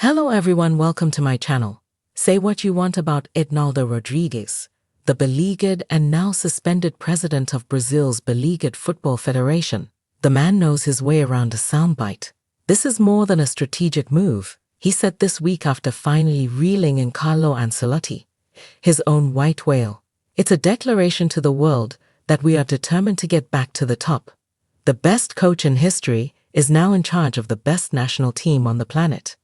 Hello everyone, welcome to my channel. Say what you want about Ednaldo Rodrigues, the beleaguered and now suspended president of Brazil's beleaguered football federation. The man knows his way around a soundbite. This is more than a strategic move, he said this week after finally reeling in Carlo Ancelotti, his own white whale. It's a declaration to the world that we are determined to get back to the top. The best coach in history is now in charge of the best national team on the planet.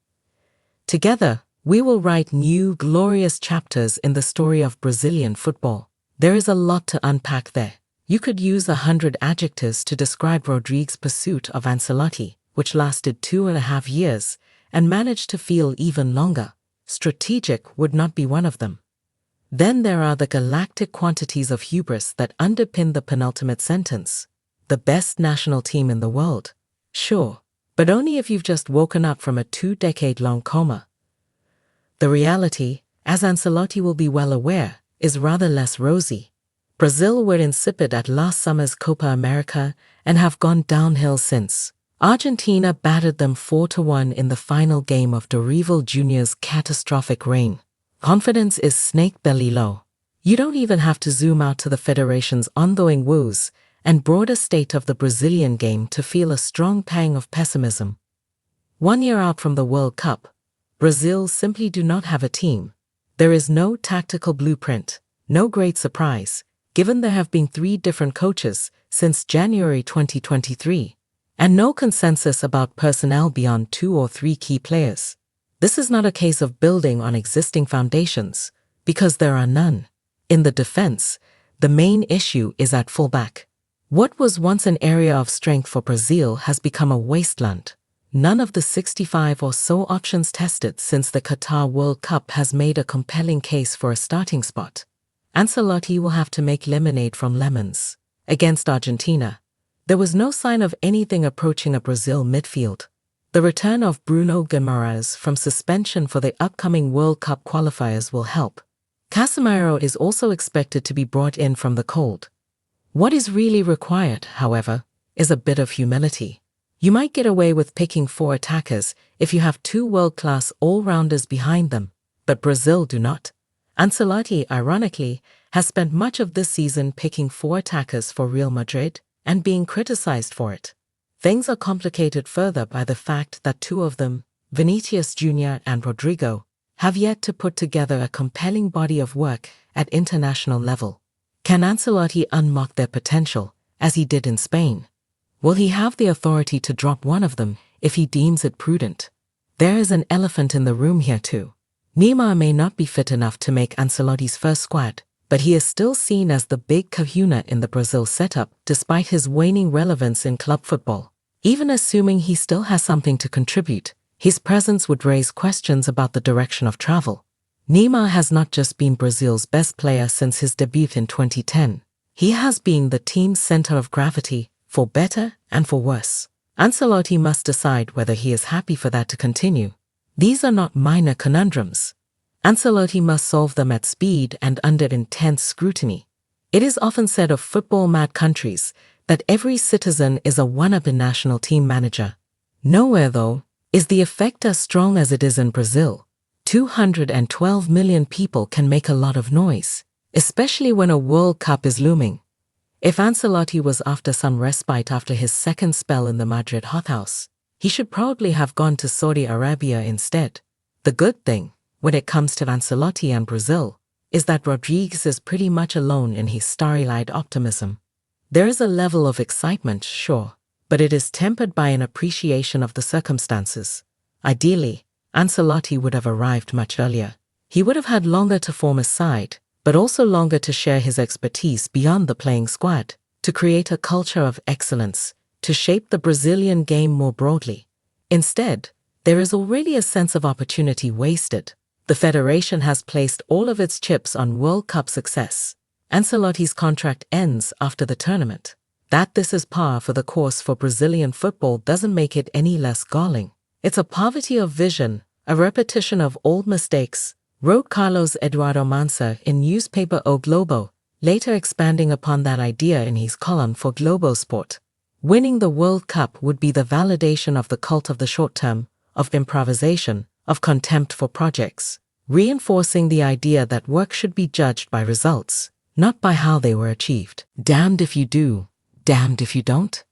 Together, we will write new, glorious chapters in the story of Brazilian football. There is a lot to unpack there. You could use 100 adjectives to describe Rodrigues' pursuit of Ancelotti, which lasted 2.5 years and managed to feel even longer. Strategic would not be one of them. Then there are the galactic quantities of hubris that underpin the penultimate sentence. The best national team in the world. Sure. But only if you've just woken up from a 2-decade-long coma. The reality, as Ancelotti will be well aware, is rather less rosy. Brazil were insipid at last summer's Copa America and have gone downhill since. Argentina battered them 4-1 in the final game of Dorival Jr.'s catastrophic reign. Confidence is snake-belly low. You don't even have to zoom out to the federation's ongoing woes and broader state of the Brazilian game to feel a strong pang of pessimism. 1 year out from the World Cup, Brazil simply do not have a team. There is no tactical blueprint, no great surprise, given there have been 3 different coaches since January 2023, and no consensus about personnel beyond 2 or 3 key players. This is not a case of building on existing foundations, because there are none. In the defense, the main issue is at fullback. What was once an area of strength for Brazil has become a wasteland. None of the 65 or so options tested since the Qatar World Cup has made a compelling case for a starting spot. Ancelotti will have to make lemonade from lemons. Against Argentina, there was no sign of anything approaching a Brazil midfield. The return of Bruno Guimaraes from suspension for the upcoming World Cup qualifiers will help. Casemiro is also expected to be brought in from the cold. What is really required, however, is a bit of humility. You might get away with picking 4 attackers if you have 2 world-class all-rounders behind them, but Brazil do not. Ancelotti, ironically, has spent much of this season picking 4 attackers for Real Madrid and being criticized for it. Things are complicated further by the fact that 2 of them, Vinicius Jr. and Rodrigo, have yet to put together a compelling body of work at international level. Can Ancelotti unlock their potential, as he did in Spain? Will he have the authority to drop one of them if he deems it prudent? There is an elephant in the room here too. Neymar may not be fit enough to make Ancelotti's first squad, but he is still seen as the big kahuna in the Brazil setup despite his waning relevance in club football. Even assuming he still has something to contribute, his presence would raise questions about the direction of travel. Neymar has not just been Brazil's best player since his debut in 2010. He has been the team's center of gravity, for better and for worse. Ancelotti must decide whether he is happy for that to continue. These are not minor conundrums. Ancelotti must solve them at speed and under intense scrutiny. It is often said of football-mad countries that every citizen is a wannabe national team manager. Nowhere, though, is the effect as strong as it is in Brazil. 212 million people can make a lot of noise, especially when a World Cup is looming. If Ancelotti was after some respite after his second spell in the Madrid hothouse, he should probably have gone to Saudi Arabia instead. The good thing, when it comes to Ancelotti and Brazil, is that Rodrigues is pretty much alone in his starry-eyed optimism. There is a level of excitement, sure, but it is tempered by an appreciation of the circumstances. Ideally, Ancelotti would have arrived much earlier. He would have had longer to form a side, but also longer to share his expertise beyond the playing squad, to create a culture of excellence, to shape the Brazilian game more broadly. Instead, there is already a sense of opportunity wasted. The federation has placed all of its chips on World Cup success. Ancelotti's contract ends after the tournament. That this is par for the course for Brazilian football doesn't make it any less galling. It's a poverty of vision, a repetition of old mistakes, wrote Carlos Eduardo Mansa in newspaper O Globo, later expanding upon that idea in his column for Globo Sport. Winning the World Cup would be the validation of the cult of the short term, of improvisation, of contempt for projects, reinforcing the idea that work should be judged by results, not by how they were achieved. Damned if you do, damned if you don't.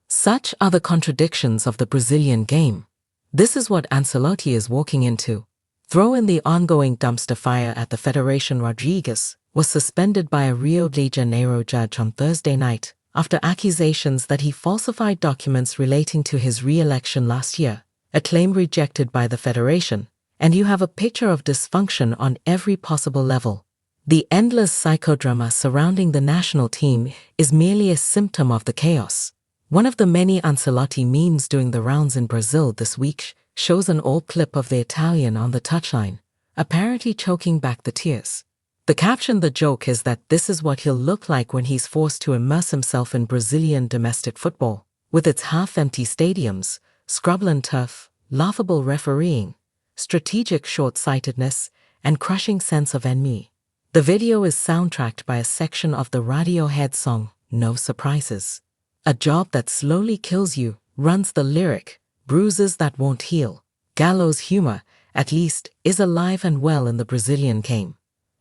Such are the contradictions of the Brazilian game. This is what Ancelotti is walking into. Throw in the ongoing dumpster fire at the Federation. Rodrigues was suspended by a Rio de Janeiro judge on Thursday night after accusations that he falsified documents relating to his re-election last year, a claim rejected by the Federation, and you have a picture of dysfunction on every possible level. The endless psychodrama surrounding the national team is merely a symptom of the chaos. One of the many Ancelotti memes doing the rounds in Brazil this week shows an old clip of the Italian on the touchline, apparently choking back the tears. The caption, the joke, is that this is what he'll look like when he's forced to immerse himself in Brazilian domestic football, with its half-empty stadiums, scrubland turf, laughable refereeing, strategic short-sightedness, and crushing sense of ennui. The video is soundtracked by a section of the Radiohead song, No Surprises. A job that slowly kills you, runs the lyric, bruises that won't heal. Gallows humor, at least, is alive and well in the Brazilian game.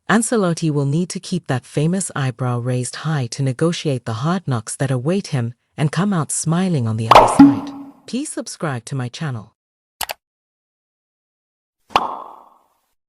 Ancelotti will need to keep that famous eyebrow raised high to negotiate the hard knocks that await him and come out smiling on the other side. Please subscribe to my channel.